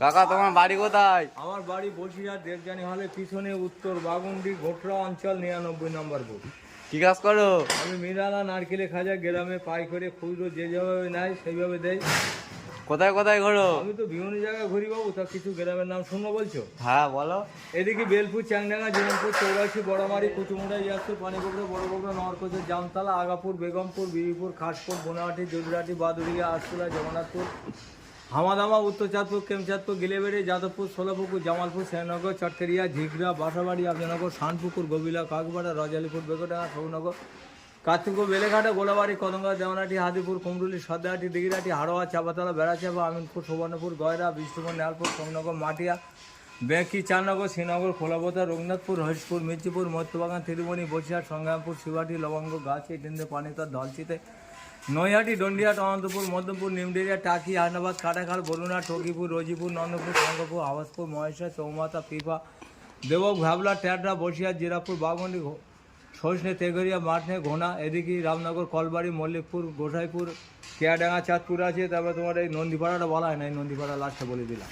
কাকা তোমার বাড়ি কোথায়? আমার বাড়ি বসিরহাট দেবযানী হলের পিছনে, উত্তর বাগুন্ডি ঘোটরা অঞ্চল 99 নম্বর বুথ। কি কাজ করো? আমি মিরালা নারকেলে খাজা গ্রামে পাই করে খুচরো যে যেভাবে নেয় সেইভাবে দেয়। কোথায় কোথায় ঘোরো? আমি তো বিভিন্ন জায়গায় ঘুরি বাবু, তা কিছু গ্রামের নাম শুনবো বলছো? হ্যাঁ বলো। এদিকে বেলপুর, চ্যাংডাঙ্গা, জীবনপুর, চৌরাশি, বড়মারি, কুচুমুড়া, ইয়াসপুর, পানিকোবরা, বড় বগুড়া, নরকোচর, জামতলা, আগাপুর, বেগমপুর, বিবিপুর, খাসপুর, বোনাহাটি, জুবরাটি, বাদুরিয়া, আশপুরা, জগন্নাথপুর, হামাদামা, উত্তর চাঁদপুর, কেমচাঁদপুর, গিলেবেড়ি, যাদবপুর, সোলাপুকুর, জামালপুর, শ্যানগর, চটকেরিয়া, ঝিগড়া, বাসাবাড়ি, আবজনগর, শানপুকুর, গবিলা, কাকবাড়া, রাজালিপুর, বেগডাঙ্গা, সৌনগর, কার্তিকপুর, বেলেঘাটা, গোলাবাড়ি, কদমগা, দেওয়ানাটি, হাদিপুর, কুমরুলি, সদাহাটি, দিঘিরাটি, হাড়োয়া, চাপাতলা, বেড়াচাপা, আমিনপুর, সুবর্ণপুর, গয়রা, বিষ্ণুপুর, নেয়ালপুর, সোমনগর, মাটিয়া, বেঁকি, চারনগর, শ্রীনগর, খোলাপোতা, রঘুনাথপুর, হরিশপুর, মির্চিপুর, মধ্যবাগান, তিরুমণি, বসিরহাট, সংগ্রামপুর, শিবাটি, লবঙ্গ, গাছি, ডিন্দে, পানিতর, ধলচিতে, নৈহাটি, ডন্ডিহাট, অনন্তপুর, মধ্যমপুর, নিমডেরিয়া, টাকি, হায়দ্রাবাদ, কাটাখাল, বরুণা, টকিপুর, রজিপুর, নন্দপুর, শঙ্করপুর, আবাসপুর, মহেশা, চৌমাথা, পিপা, দেবক, ভাবলা, ট্যাডরা, বসিরহাট, জিরাপুর, বাগমন্ডি, সজনে, তেঘরিয়া, মাঠনে, ঘোনা, এদিকে রামনগর, কলবাড়ি, মল্লিকপুর, গোসাইপুর, কেয়াডাঙ্গা, চাঁদপুর আছে। তারপরে তোমার এই নন্দীপাড়াটা বলা হয় না, এই নন্দীপাড়া লাস্টে বলে দিলাম।